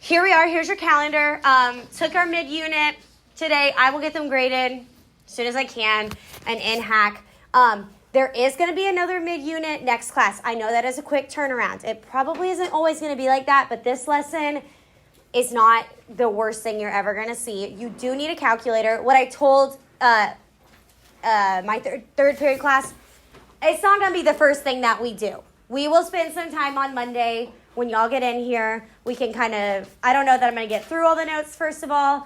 here we are. Here's your calendar. Took our mid-unit today. I will get them graded as soon as I can and in hack. There is going to be another mid-unit next class. I know that is a quick turnaround. It probably isn't always going to be like that, but this lesson is not the worst thing you're ever going to see. You do need a calculator. What I told my third period class, it's not going to be the first thing that we do. We will spend some time on Monday when y'all get in here. We can kind of, I don't know that I'm going to get through all the notes, first of all.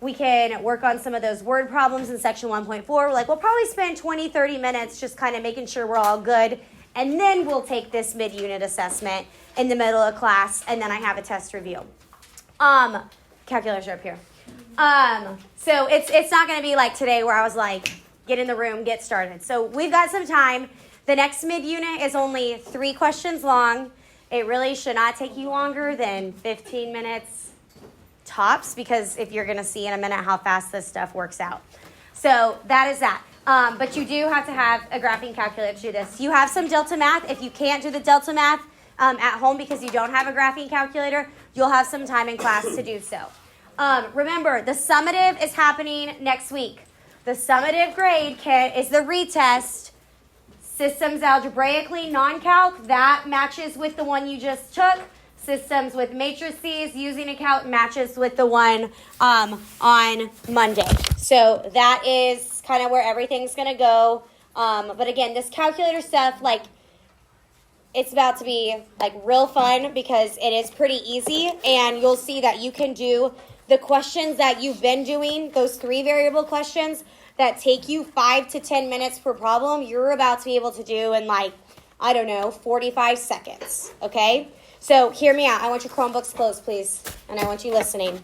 We can work on some of those word problems in section 1.4. We'll probably spend 20, 30 minutes just kind of making sure we're all good. And then we'll take this mid-unit assessment in the middle of class. And then I have a test review. Calculators are up here. So it's not going to be like today where I was like, get in the room, get started. So we've got some time. The next mid-unit is only 3 questions long. It really should not take you longer than 15 minutes tops, because if you're going to see in a minute how fast this stuff works out. So that is that. But you do have to have a graphing calculator to do this. You have some delta math. If you can't do the delta math at home because you don't have a graphing calculator, you'll have some time in class to do so. Remember, the summative is happening next week. The summative grade is the retest. Systems algebraically, non-calc, that matches with the one you just took. Systems with matrices using a calc matches with the one on Monday. So that is kind of where everything's going to go. But again, this calculator stuff, it's about to be real fun because it is pretty easy. And you'll see that you can do the questions that you've been doing, those 3 variable questions that take you 5 to 10 minutes per problem, you're about to be able to do in 45 seconds. Okay? So hear me out. I want your Chromebooks closed, please, and I want you listening.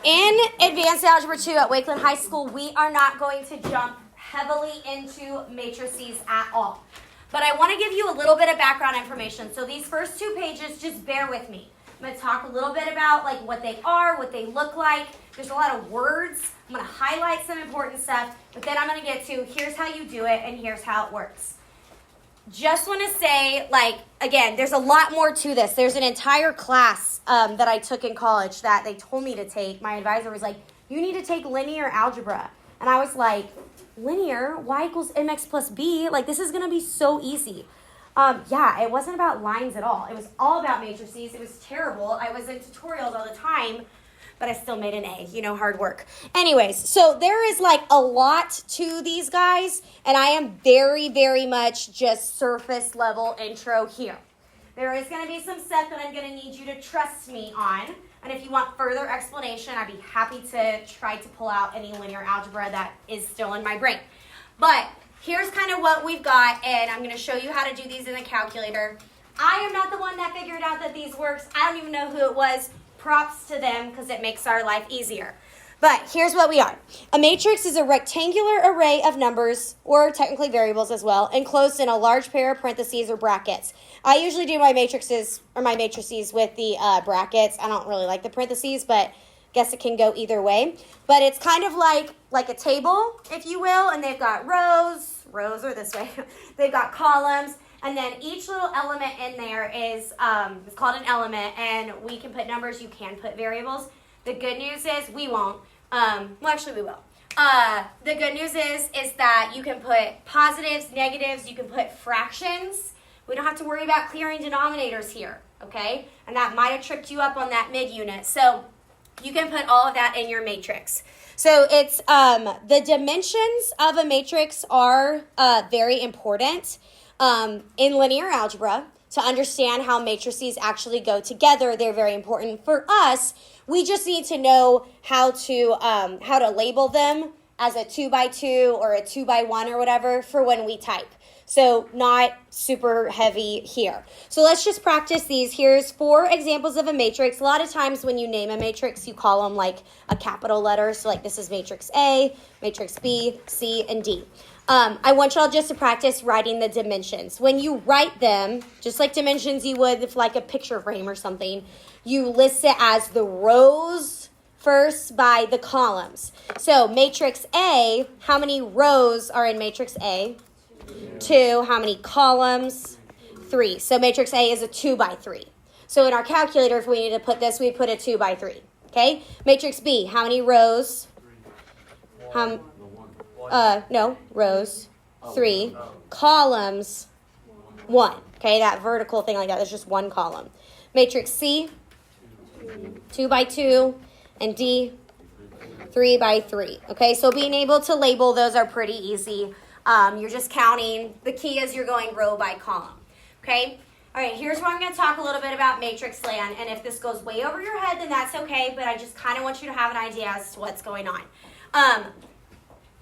In Advanced Algebra 2 at Wakeland High School, we are not going to jump heavily into matrices at all. But I want to give you a little bit of background information. So these first 2 pages, just bear with me. I'm going to talk a little bit about what they are, what they look like. There's a lot of words. I'm going to highlight some important stuff, but then I'm going to get to here's how you do it and here's how it works. Just want to say, again, there's a lot more to this. There's an entire class that I took in college that they told me to take. My advisor was like, you need to take linear algebra. And I was like, linear? Y equals mx plus b? This is going to be so easy. Yeah, it wasn't about lines at all. It was all about matrices. It was terrible. I was in tutorials all the time, but I still made an A, hard work. Anyways, so there is a lot to these guys, and I am very, very much just surface level intro here. There is going to be some stuff that I'm going to need you to trust me on, and if you want further explanation, I'd be happy to try to pull out any linear algebra that is still in my brain. But here's kind of what we've got, and I'm going to show you how to do these in the calculator. I am not the one that figured out that these works. I don't even know who it was. Props to them because it makes our life easier. But here's what we are. A matrix is a rectangular array of numbers, or technically variables as well, enclosed in a large pair of parentheses or brackets. I usually do my matrices with the brackets. I don't really like the parentheses, but guess it can go either way. But it's kind of like a table, if you will, and they've got rows are this way. They've got columns. And then each little element in there is it's called an element, and we can put numbers, you can put variables. The good news is we won't. Actually we will. The good news is that you can put positives, negatives, you can put fractions. We don't have to worry about clearing denominators here, okay? And that might have tripped you up on that mid-unit. So you can put all of that in your matrix. So it's the dimensions of a matrix are very important. In linear algebra, to understand how matrices actually go together, they're very important. For us, we just need to know how to label them as a 2x2 or a 2x1 or whatever for when we type. So not super heavy here. So let's just practice these. Here's 4 examples of a matrix. A lot of times when you name a matrix, you call them a capital letter. So this is matrix A, matrix B, C, and D. I want y'all just to practice writing the dimensions. When you write them, just like dimensions you would if a picture frame or something, you list it as the rows first by the columns. So matrix A, how many rows are in matrix A? 2. How many columns? 3. So matrix A is a 2x3. So in our calculator, if we need to put this, we put a 2 by 3. Okay? Matrix B, how many rows? No, rows, 3. Columns, 1. Okay, that vertical thing like that, that's just one column. Matrix C, 2 by 2. And D, 3 by 3. Okay, so being able to label those are pretty easy. You're just counting. The key is you're going row by column. Okay? All right, here's where I'm going to talk a little bit about matrix land. And if this goes way over your head, then that's okay. But I just kind of want you to have an idea as to what's going on.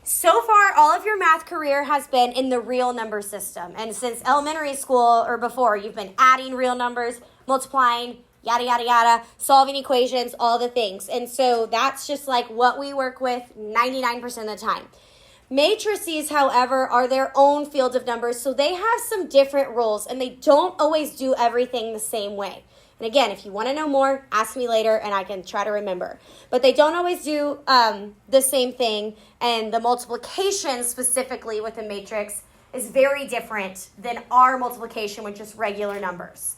So far, all of your math career has been in the real number system. And since elementary school or before, you've been adding real numbers, multiplying, yada, yada, yada, solving equations, all the things. And so that's just like what we work with 99% of the time. Matrices, however, are their own field of numbers, so they have some different rules, and they don't always do everything the same way. And again, if you want to know more, ask me later, and I can try to remember. But they don't always do the same thing, and the multiplication specifically with a matrix is very different than our multiplication with just regular numbers.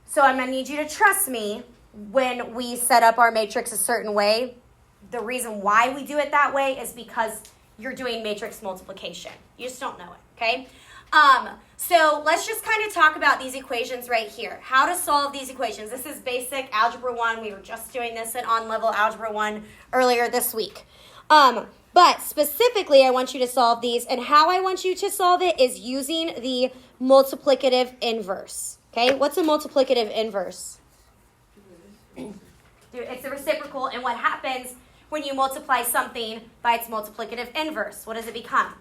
So I'm going to need you to trust me when we set up our matrix a certain way. The reason why we do it that way is because you're doing matrix multiplication. You just don't know it, okay? So let's just kind of talk about these equations right here. How to solve these equations. This is basic Algebra 1. We were just doing this in on-level Algebra 1 earlier this week. But specifically, I want you to solve these, and how I want you to solve it is using the multiplicative inverse. Okay, what's a multiplicative inverse? It's the reciprocal, and what happens when you multiply something by its multiplicative inverse? What does it become?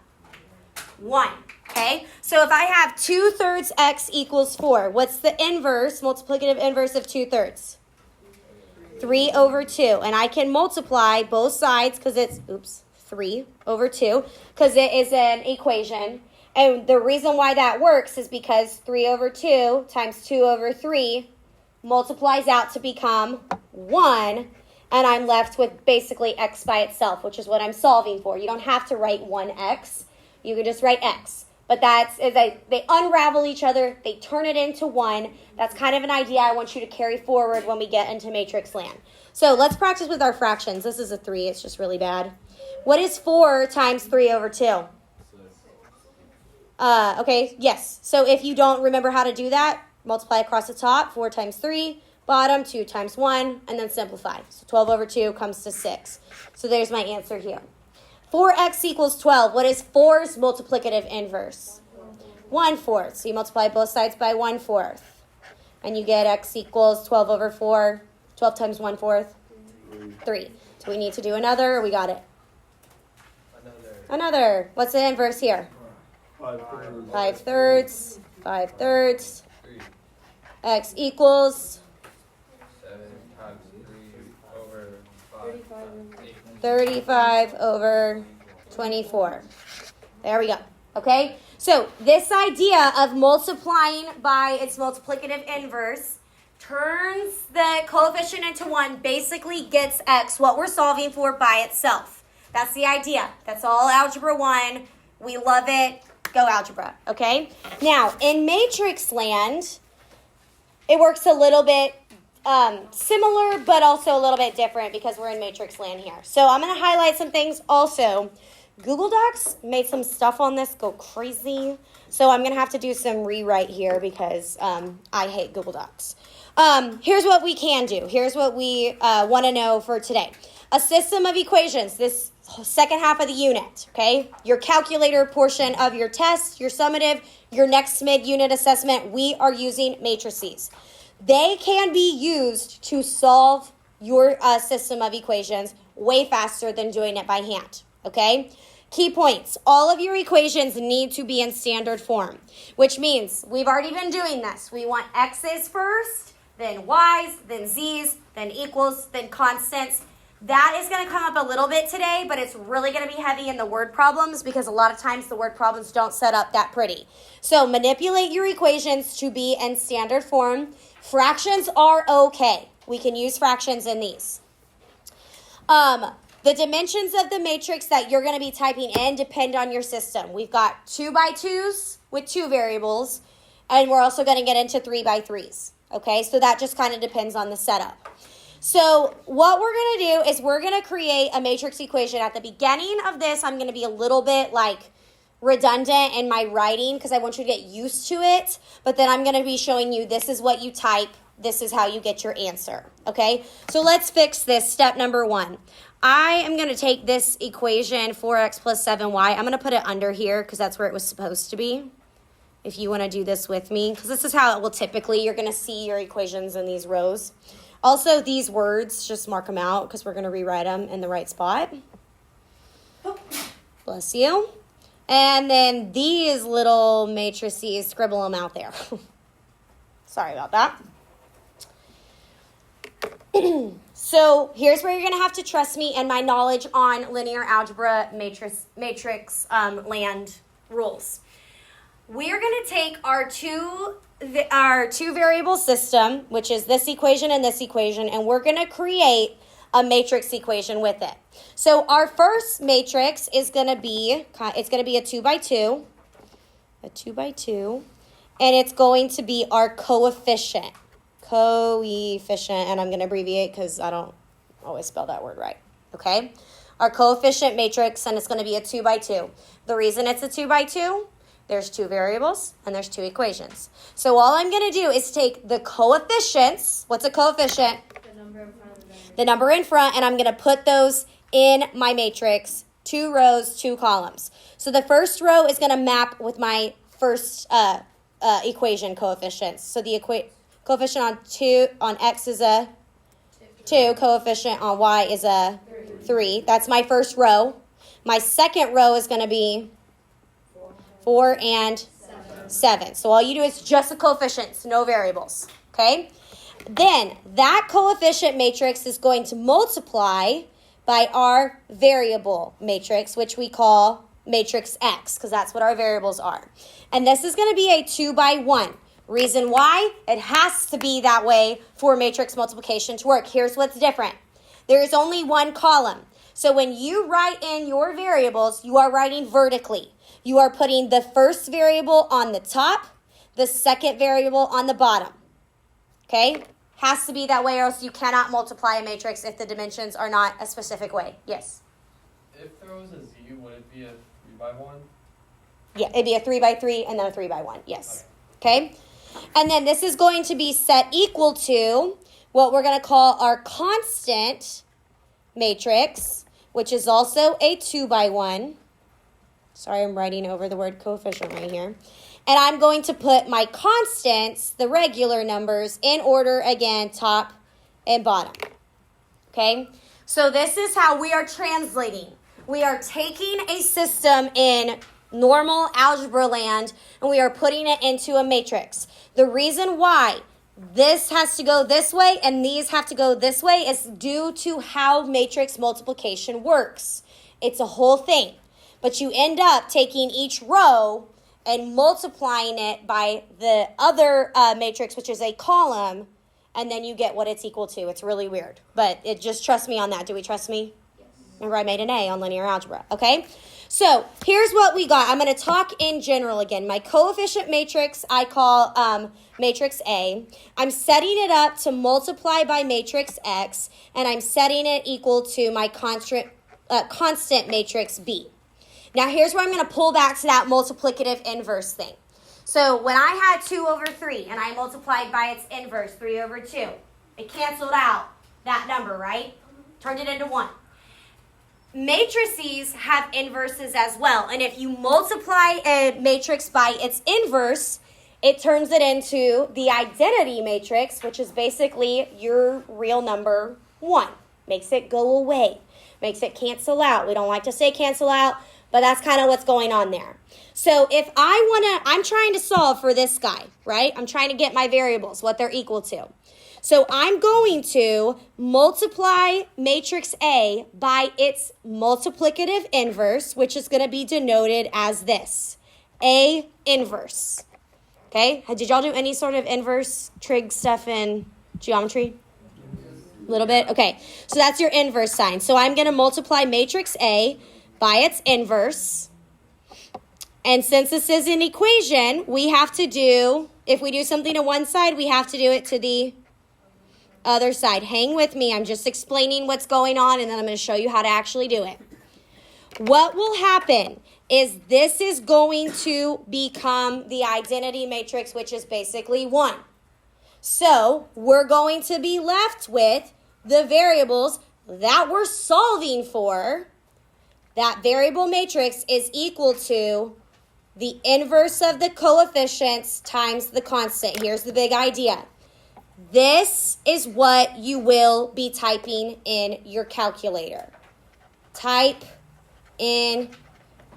1. Okay, so if I have 2/3 x equals 4, what's the inverse, multiplicative inverse of 2/3? 3 over 2. And I can multiply both sides because it's, 3 over 2, because it is an equation. And the reason why that works is because 3 over 2 times 2 over 3 multiplies out to become 1. And I'm left with basically x by itself, which is what I'm solving for. You don't have to write 1x. You can just write x. But they unravel each other. They turn it into 1. That's kind of an idea I want you to carry forward when we get into matrix land. So let's practice with our fractions. This is a 3. It's just really bad. What is 4 times 3 over 2? Okay, yes. So if you don't remember how to do that, multiply across the top. 4 times 3. Bottom, 2 times 1, and then simplify. So 12 over 2 comes to 6. So there's my answer here. 4x equals 12. What is 4's multiplicative inverse? 1/4. So you multiply both sides by 1/4. And you get x equals 12 over 4. 12 times 1/4? 3. Do we need to do another, or we got it? Another. What's the inverse here? 5/3. 5/3. X equals 35 over 24. There we go. Okay? So this idea of multiplying by its multiplicative inverse turns the coefficient into 1, basically gets x, what we're solving for, by itself. That's the idea. That's all Algebra 1. We love it. Go algebra. Okay? Now, in matrix land, it works a little bit similar, but also a little bit different because we're in matrix land here. So I'm going to highlight some things also. Google Docs made some stuff on this go crazy. So I'm going to have to do some rewrite here because I hate Google Docs. Here's what we can do. Here's what we want to know for today. A system of equations, this second half of the unit, okay? Your calculator portion of your test, your summative, your next mid-unit assessment, we are using matrices. They can be used to solve your system of equations way faster than doing it by hand, okay? Key points. All of your equations need to be in standard form, which means we've already been doing this. We want x's first, then y's, then z's, then equals, then constants. That is going to come up a little bit today, but it's really going to be heavy in the word problems because a lot of times the word problems don't set up that pretty. So manipulate your equations to be in standard form. Fractions are okay. We can use fractions in these. The dimensions of the matrix that you're going to be typing in depend on your system. We've got 2 by 2s with 2 variables, and we're also going to get into 3 by 3s. Okay, so that just kind of depends on the setup. So what we're going to do is we're going to create a matrix equation. At the beginning of this, I'm going to be a little bit like redundant in my writing because I want you to get used to it. But then I'm going to be showing you this is what you type. This is how you get your answer. Okay, so let's fix this. Step number 1. I am going to take this equation, 4x plus 7y. I'm going to put it under here because that's where it was supposed to be. If you want to do this with me, because this is how it will typically, you're going to see your equations in these rows. Also, these words, just mark them out because we're going to rewrite them in the right spot. Bless you. And then these little matrices, scribble them out there. Sorry about that. So here's where you're going to have to trust me and my knowledge on linear algebra matrix land rules. We are going to take our two variable system, which is this equation and this equation, and we're going to create a matrix equation with it. So our first matrix is going to be, it's going to be a 2 by 2, and it's going to be our coefficient, and I'm going to abbreviate because I don't always spell that word right, okay? Our coefficient matrix, and it's going to be a 2 by 2. The reason it's a 2 by 2, there's 2 variables and there's 2 equations. So all I'm going to do is take the coefficients. What's a coefficient? The number in front, and I'm going to put those in my matrix, 2 rows, 2 columns. So the first row is going to map with my first equation coefficients. So the coefficient on x is a 2, coefficient on y is a 3. That's my first row. My second row is going to be 4 and 7. So all you do is just the coefficients, no variables, okay? Then that coefficient matrix is going to multiply by our variable matrix, which we call matrix X, because that's what our variables are. And this is going to be a 2 by 1. Reason why? It has to be that way for matrix multiplication to work. Here's what's different. There is only one column. So when you write in your variables, you are writing vertically. You are putting the first variable on the top, the second variable on the bottom. Okay? Has to be that way or else you cannot multiply a matrix if the dimensions are not a specific way. Yes? If there was a z, would it be a 3 by 1? Yeah, it'd be a 3 by 3 and then a 3 by 1. Yes. Okay? And then this is going to be set equal to what we're going to call our constant matrix, which is also a 2 by 1. Sorry, I'm writing over the word coefficient right here. And I'm going to put my constants, the regular numbers, in order again, top and bottom. Okay? So this is how we are translating. We are taking a system in normal algebra land and we are putting it into a matrix. The reason why this has to go this way and these have to go this way is due to how matrix multiplication works. It's a whole thing. But you end up taking each row and multiplying it by the other matrix, which is a column, and then you get what it's equal to. It's really weird. But just trust me on that. Do we trust me? Yes. Remember, I made an A on linear algebra, okay? So here's what we got. I'm going to talk in general again. My coefficient matrix I call matrix A. I'm setting it up to multiply by matrix X, and I'm setting it equal to my constant matrix B. Now, here's where I'm going to pull back to that multiplicative inverse thing. So when I had 2 over 3 and I multiplied by its inverse, 3 over 2, it canceled out that number, right? Turned it into 1. Matrices have inverses as well. And if you multiply a matrix by its inverse, it turns it into the identity matrix, which is basically your real number 1. Makes it go away. Makes it cancel out. We don't like to say cancel out, but that's kind of what's going on there. So if I'm trying to solve for this guy, right? I'm trying to get my variables, what they're equal to. So I'm going to multiply matrix A by its multiplicative inverse, which is going to be denoted as this, A inverse. Okay? Did y'all do any sort of inverse trig stuff in geometry? A little bit? Okay. So that's your inverse sign. So I'm going to multiply matrix A by its inverse. And since this is an equation, we have to do If we do something to one side, we have to do it to the other side. Hang with me. I'm just explaining what's going on, and then I'm going to show you how to actually do it. What will happen is this is going to become the identity matrix, which is basically 1. So we're going to be left with the variables that we're solving for. That variable matrix is equal to the inverse of the coefficients times the constant. Here's the big idea. This is what you will be typing in your calculator. Type in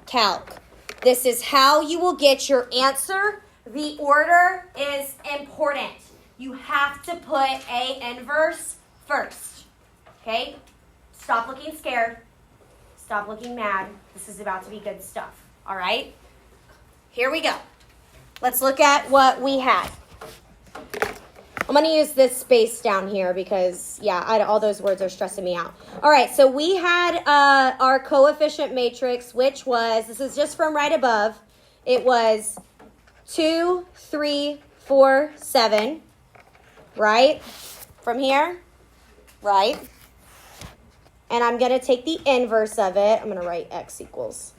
calc. This is how you will get your answer. The order is important. You have to put A inverse first. Okay? Stop looking scared. Stop looking mad. This is about to be good stuff. All right? Here we go. Let's look at what we had. I'm going to use this space down here because, all those words are stressing me out. All right, so we had our coefficient matrix, which was, this is just from right above, it was 2, 3, 4, 7, right? From here, right? And I'm going to take the inverse of it. I'm going to write x equals.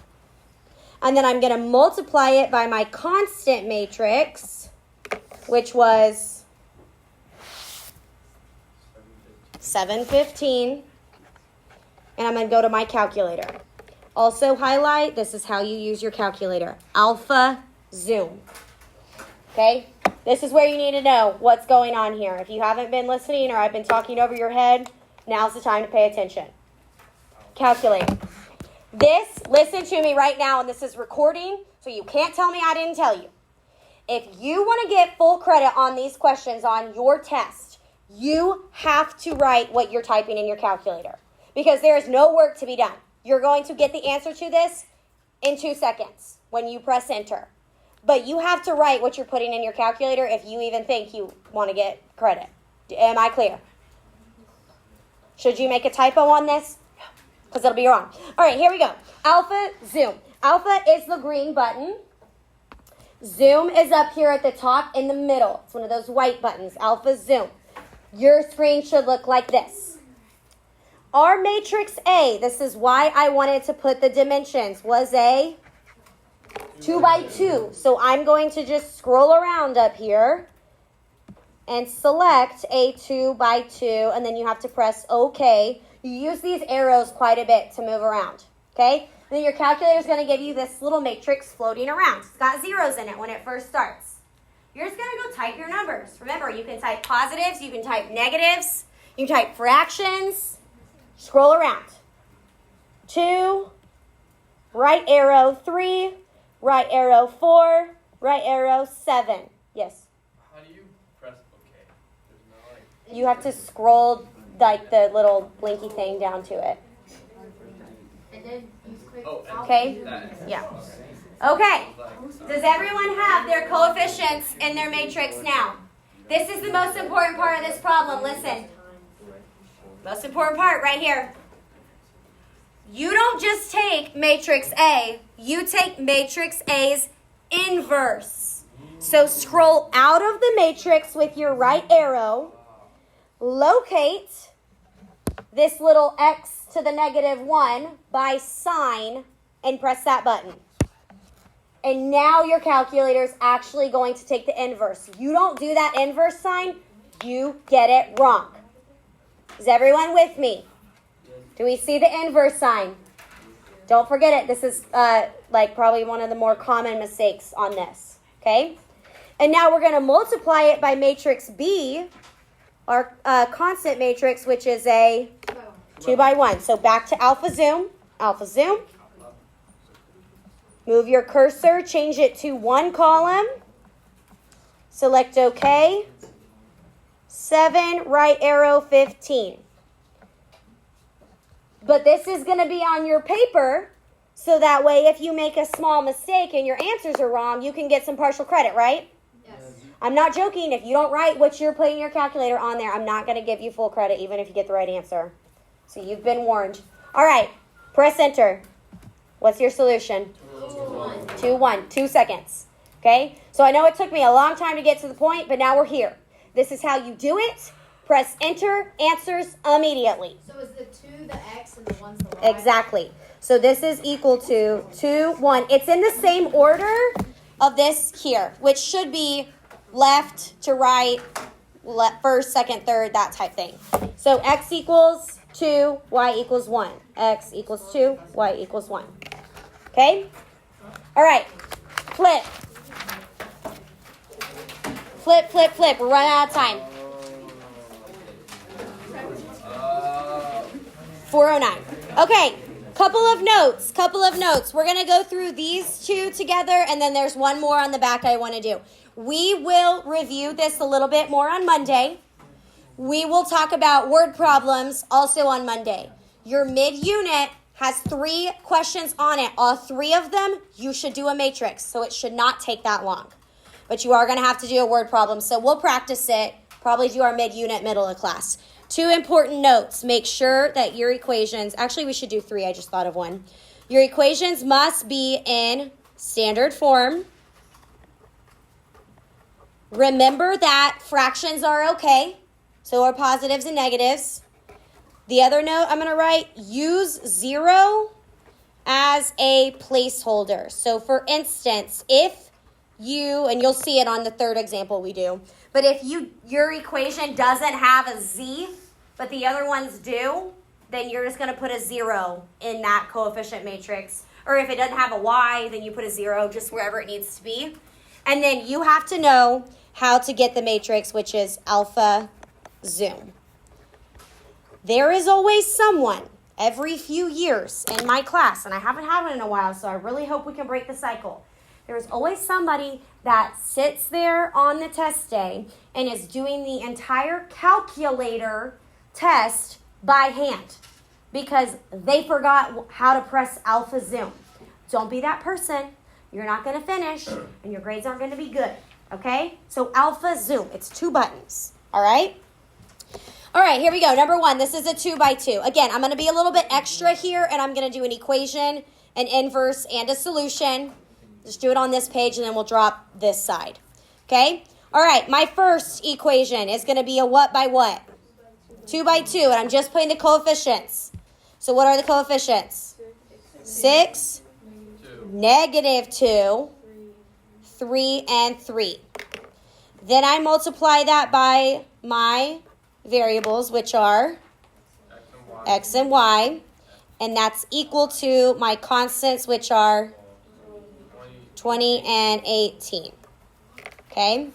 And then I'm going to multiply it by my constant matrix, which was 715. And I'm going to go to my calculator. Also highlight, this is how you use your calculator. Alpha Zoom. Okay? This is where you need to know what's going on here. If you haven't been listening or I've been talking over your head, now's the time to pay attention. Calculate. This, listen to me right now, and this is recording, so you can't tell me I didn't tell you. If you want to get full credit on these questions on your test, you have to write what you're typing in your calculator because there is no work to be done. You're going to get the answer to this in 2 seconds when you press enter. But you have to write what you're putting in your calculator if you even think you want to get credit. Am I clear? Should you make a typo on this? Because it'll be wrong. All right, here we go. Alpha, zoom. Alpha is the green button. Zoom is up here at the top in the middle. It's one of those white buttons. Alpha, zoom. Your screen should look like this. Our matrix A, this is why I wanted to put the dimensions, was a 2 by 2. So I'm going to just scroll around up here and select a 2 by 2, and then you have to press OK. You use these arrows quite a bit to move around, okay? And then your calculator is going to give you this little matrix floating around. It's got zeros in it when it first starts. You're just going to go type your numbers. Remember, you can type positives, you can type negatives, you can type fractions. Scroll around. 2, right arrow 3, right arrow 4, right arrow 7. Yes? How do you press OK? There's no You have to scroll like the little blinky thing down to it. And then you click Okay? Yeah. Okay. Does everyone have their coefficients in their matrix now? This is the most important part of this problem. Listen. Most important part right here. You don't just take matrix A. You take matrix A's inverse. So scroll out of the matrix with your right arrow. Locate this little x to the -1 by sign and press that button. And now your calculator is actually going to take the inverse. You don't do that inverse sign, you get it wrong. Is everyone with me? Do we see the inverse sign? Don't forget it. This is probably one of the more common mistakes on this. Okay? And now we're going to multiply it by matrix B, our constant matrix, which is a 2 by 1. So back to alpha zoom. Alpha zoom. Move your cursor. Change it to 1 column. Select OK. 7, right arrow 15. But this is going to be on your paper, so that way if you make a small mistake and your answers are wrong, you can get some partial credit, right? Yes. I'm not joking. If you don't write what you're putting your calculator on there, I'm not going to give you full credit, even if you get the right answer. So you've been warned. All right, press enter. What's your solution? 2, 1. 2, 1. 2 seconds. Okay? So I know it took me a long time to get to the point, but now we're here. This is how you do it. Press enter, answers immediately. So is the 2 the X and the 1's the Y? Exactly. So this is equal to 2, 1. It's in the same order of this here, which should be left to right, first, second, third, that type thing. So X equals 2, Y equals 1. X equals 2, Y equals 1. Okay? All right. Flip. Flip, flip, flip. We're running out of time. 4:09. Okay. Couple of notes. We're going to go through these two together, and then there's one more on the back I want to do. We will review this a little bit more on Monday. We will talk about word problems also on Monday. Your mid-unit has 3 questions on it. All 3 of them, you should do a matrix, so it should not take that long. But you are going to have to do a word problem, so we'll practice it, probably do our mid-unit middle of class. 2 important notes. Make sure that your equations, actually we should do 3, I just thought of one. Your equations must be in standard form. Remember that fractions are okay, so are positives and negatives. The other note I'm going to write, use 0 as a placeholder. So for instance, if you, and you'll see it on the 3rd example we do, but if your equation doesn't have a z, but the other ones do, then you're just going to put a 0 in that coefficient matrix. Or if it doesn't have a y, then you put a 0 just wherever it needs to be. And then you have to know how to get the matrix, which is alpha zoom. There is always someone every few years in my class, and I haven't had it in a while, so I really hope we can break the cycle. There's always somebody that sits there on the test day and is doing the entire calculator test by hand because they forgot how to press alpha zoom. Don't be that person. You're not going to finish, and your grades aren't going to be good, okay? So alpha zoom, it's 2 buttons, all right? All right, here we go. Number 1, this is a 2 by 2. Again, I'm going to be a little bit extra here, and I'm going to do an equation, an inverse, and a solution. Just do it on this page, and then we'll drop this side. Okay? All right, my first equation is going to be a what by what? 2 by 2, and I'm just putting the coefficients. So what are the coefficients? 6, negative 2, 3, and 3. Then I multiply that by my variables, which are x and y, and that's equal to my constants, which are 20 and 18. Okay,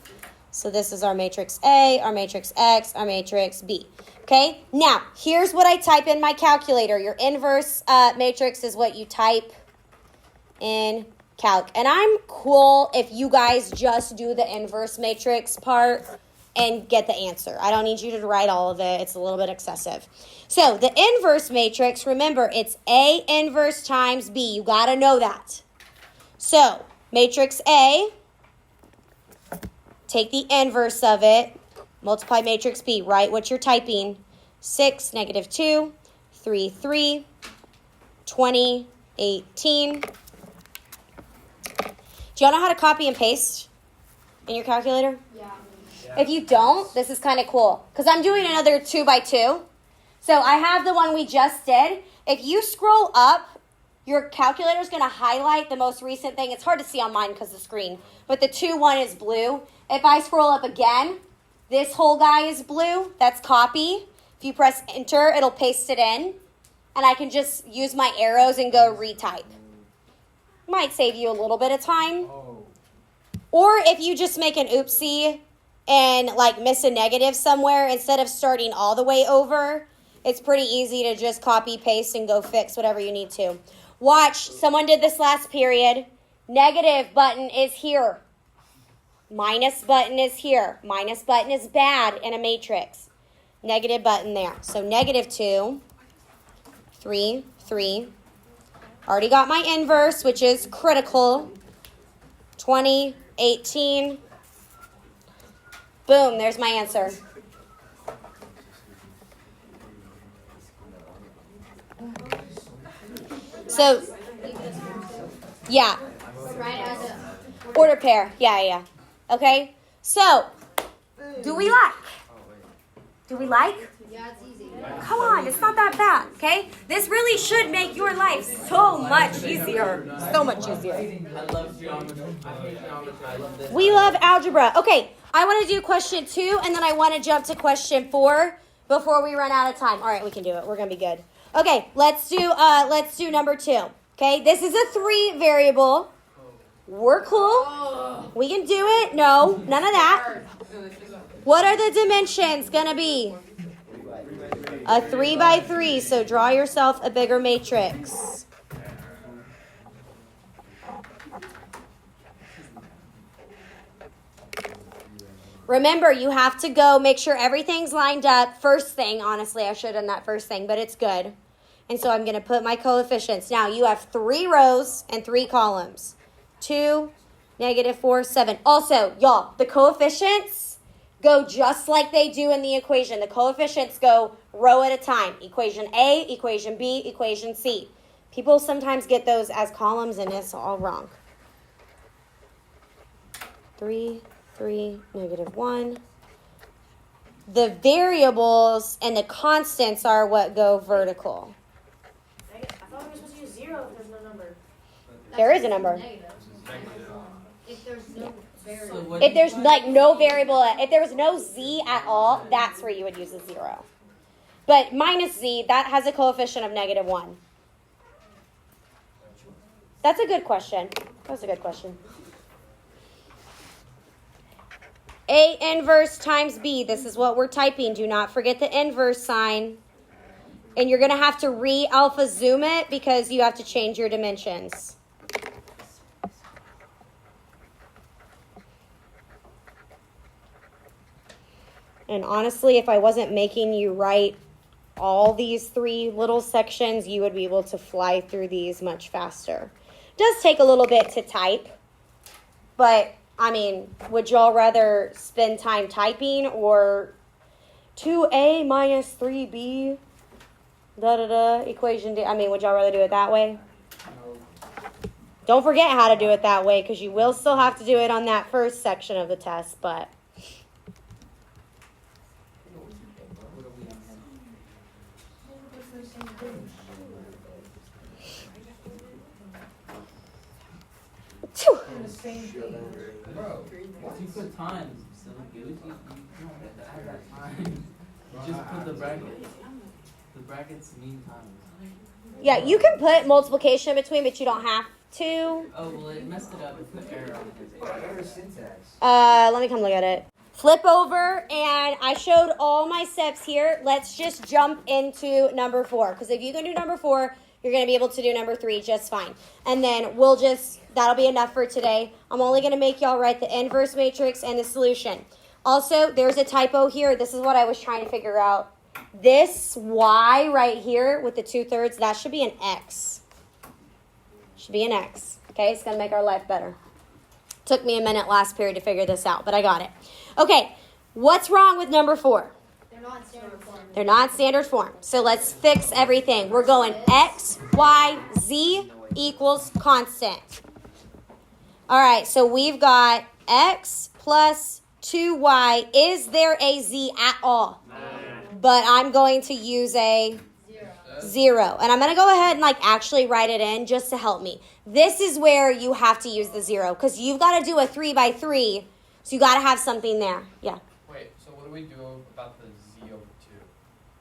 so this is our matrix A, our matrix X, our matrix B. Okay, now here's what I type in my calculator. Your inverse matrix is what you type in calc, and I'm cool if you guys just do the inverse matrix part and get the answer. I don't need you to write all of it. It's a little bit excessive. So the inverse matrix, remember, it's A inverse times B. You got to know that. So matrix A, take the inverse of it, multiply matrix B, write what you're typing. 6, negative 2, 3, 3, 20, 18. Do y'all know how to copy and paste in your calculator? Yeah. If you don't, this is kind of cool because I'm doing another 2 by 2. So I have the one we just did. If you scroll up, your calculator is going to highlight the most recent thing. It's hard to see on mine because of the screen, but the 2-1 is blue. If I scroll up again, this whole guy is blue. That's copy. If you press enter, it'll paste it in, and I can just use my arrows and go retype. Might save you a little bit of time. Or if you just make an oopsie and like miss a negative somewhere, instead of starting all the way over, it's pretty easy to just copy, paste, and go fix whatever you need to. Watch, someone did this last period. Negative button is here. Minus button is here. Minus button is bad in a matrix. Negative button there. So negative 2, 3, 3. Already got my inverse, which is critical. 20, 18. Boom, there's my answer. So, yeah. Right as a Quarter pair. Yeah. Okay. So, do we like? Do we like? Yeah, it's easy. Come on, it's not that bad, okay? This really should make your life so much easier. So much easier. I love geometry. I hate geometry. I love this. We love algebra. Okay, I want to do question 2, and then I want to jump to question 4 before we run out of time. All right, we can do it. We're going to be good. Okay, let's do number 2. Okay, this is a 3 variable. We're cool. We can do it. No, none of that. What are the dimensions going to be? A 3 by 3, so draw yourself a bigger matrix. Remember, you have to go make sure everything's lined up. First thing, honestly, I should have done that first thing, but it's good. And so I'm going to put my coefficients. Now, you have 3 rows and 3 columns. 2, -4, 7. Also, y'all, the coefficients go just like they do in the equation. The coefficients go row at a time. Equation A, equation B, equation C. People sometimes get those as columns, and it's all wrong. 3, 3, -1. The variables and the constants are what go vertical. I thought we were supposed to use 0 if there's no number. There is a number. If there's no variable. So what If there's like no variable, if there was no z at all, that's where you would use a 0. But minus z, that has a coefficient of -1. That's a good question. That was a good question. A inverse times B. This is what we're typing. Do not forget the inverse sign. And you're going to have to re-alpha zoom it because you have to change your dimensions. And honestly, if I wasn't making you write all these 3 little sections, you would be able to fly through these much faster. It does take a little bit to type, but I mean, would y'all rather spend time typing or 2a minus 3b, equation D? I mean, would y'all rather do it that way? Don't forget how to do it that way because you will still have to do it on that first section of the test, but... Bro, if you put times, silly goose, you don't get to add that time. You just put the brackets. The brackets mean times. Yeah, you can put multiplication in between, but you don't have to. Oh, well, it messed it up. It put error on it. Error syntax. Let me come look at it. Flip over, and I showed all my steps here. Let's just jump into number 4, because if you can do number 4, you're going to be able to do number 3 just fine. And then that'll be enough for today. I'm only going to make y'all write the inverse matrix and the solution. Also, there's a typo here. This is what I was trying to figure out. This y right here with the 2/3, that should be an x. Should be an x. Okay, it's going to make our life better. Took me a minute last period to figure this out, but I got it. Okay, what's wrong with number 4? They're not standard form. They're not standard form. So let's fix everything. We're going x, y, z equals constant. All right, so we've got x plus 2y. Is there a z at all? But I'm going to use a 0. And I'm going to go ahead and actually write it in just to help me. This is where you have to use the 0 because you've got to do a 3 by 3. So you got to have something there. Yeah. Wait, so what do we do about the z over 2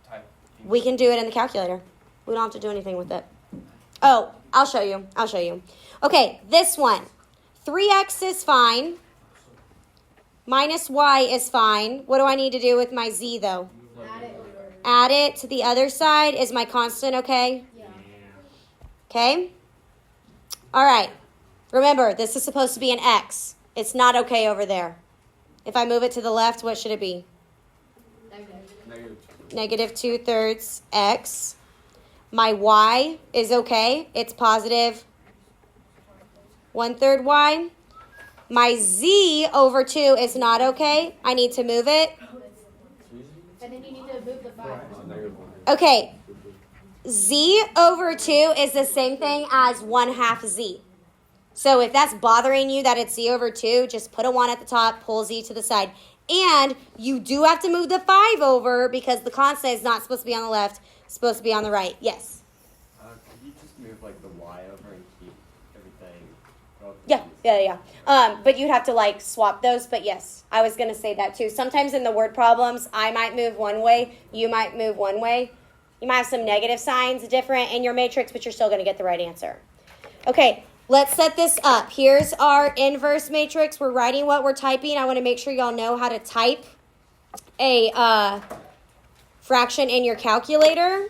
type thing? We can do it in the calculator. We don't have to do anything with it. Oh, I'll show you. Okay, this one. 3x is fine. Minus y is fine. What do I need to do with my z, though? Add it over. Add it to the other side. Is my constant okay? Yeah. Okay? All right. Remember, this is supposed to be an x. It's not okay over there. If I move it to the left, what should it be? Negative 2/3 x. My y is okay. It's positive 1/3 y. My z over 2 is not okay. I need to move it. And then you need to move the 5. Okay. Z over 2 is the same thing as 1/2 z. So if that's bothering you that it's Z over 2, just put a 1 at the top, pull Z to the side. And you do have to move the 5 over because the constant is not supposed to be on the left, it's supposed to be on the right. Yes? Could you just move like the Y over and keep everything? Yeah. But you'd have to like swap those. But yes, I was going to say that too. Sometimes in the word problems, I might move one way, you might move one way. You might have some negative signs different in your matrix, but you're still going to get the right answer. Okay, let's set this up. Here's our inverse matrix. We're writing what we're typing. I want to make sure y'all know how to type a fraction in your calculator.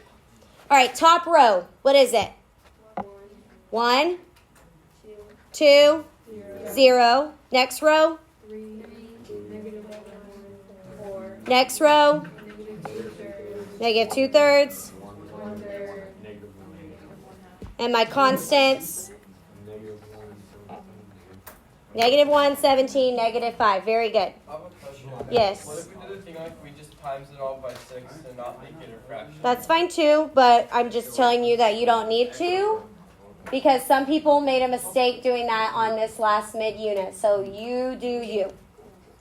All right, top row. What is it? 1, 2, 0. Next row. Next row. Negative 2/3. And my constants. Negative 1, 17, negative 5. Very good. I have a question. Yes. What if we did a thing like we just times it all by 6 and not make it a fraction? That's fine too, but I'm just telling you that you don't need to because some people made a mistake doing that on this last mid-unit. So you do you.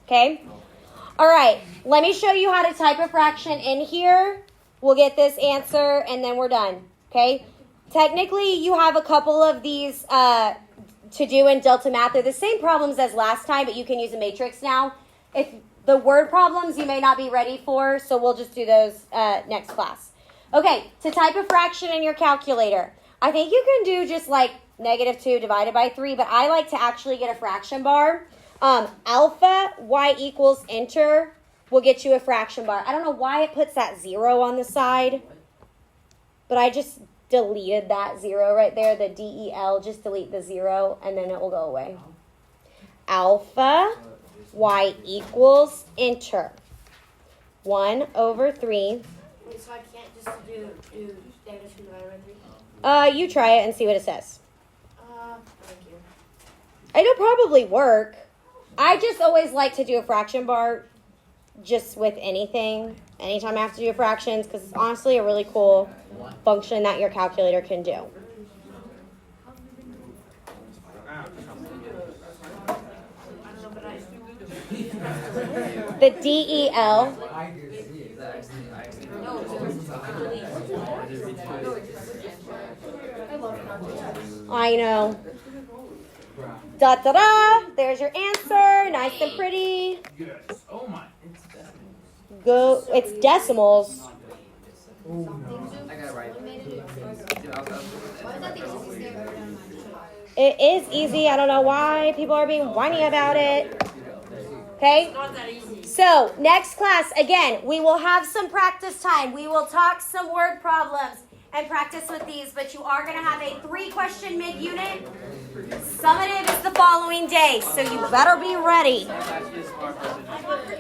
Okay? All right. Let me show you how to type a fraction in here. We'll get this answer and then we're done. Okay? Technically, you have a couple of these to do in Delta Math. They're the same problems as last time, but you can use a matrix now. If the word problems you may not be ready for, so we'll just do those next class. Okay, to type a fraction in your calculator, I think you can do just like negative 2 divided by 3, but I like to actually get a fraction bar. Alpha y equals enter will get you a fraction bar. I don't know why it puts that 0 on the side, but I just deleted that 0 right there, the DEL, just delete the 0, and then it will go away. Alpha y equals enter. 1 over 3. Wait, so I can't just do negative 2 divided by 3? You try it and see what it says. Thank you. It'll probably work. I just always like to do a fraction bar just with anything, anytime I have to do fractions, because it's honestly a really cool function that your calculator can do. The DEL. I know. Da da da. There's your answer. Nice and pretty. Yes. Oh my. It's decimals. Go. It's decimals. I got it right. Why is that the easiest thing I've ever done in my life? It is easy. I don't know why people are being whiny about it. Okay? So, next class, again, we will have some practice time. We will talk some word problems and practice with these, but you are going to have a 3-question mid-unit. Summative is the following day, so you better be ready.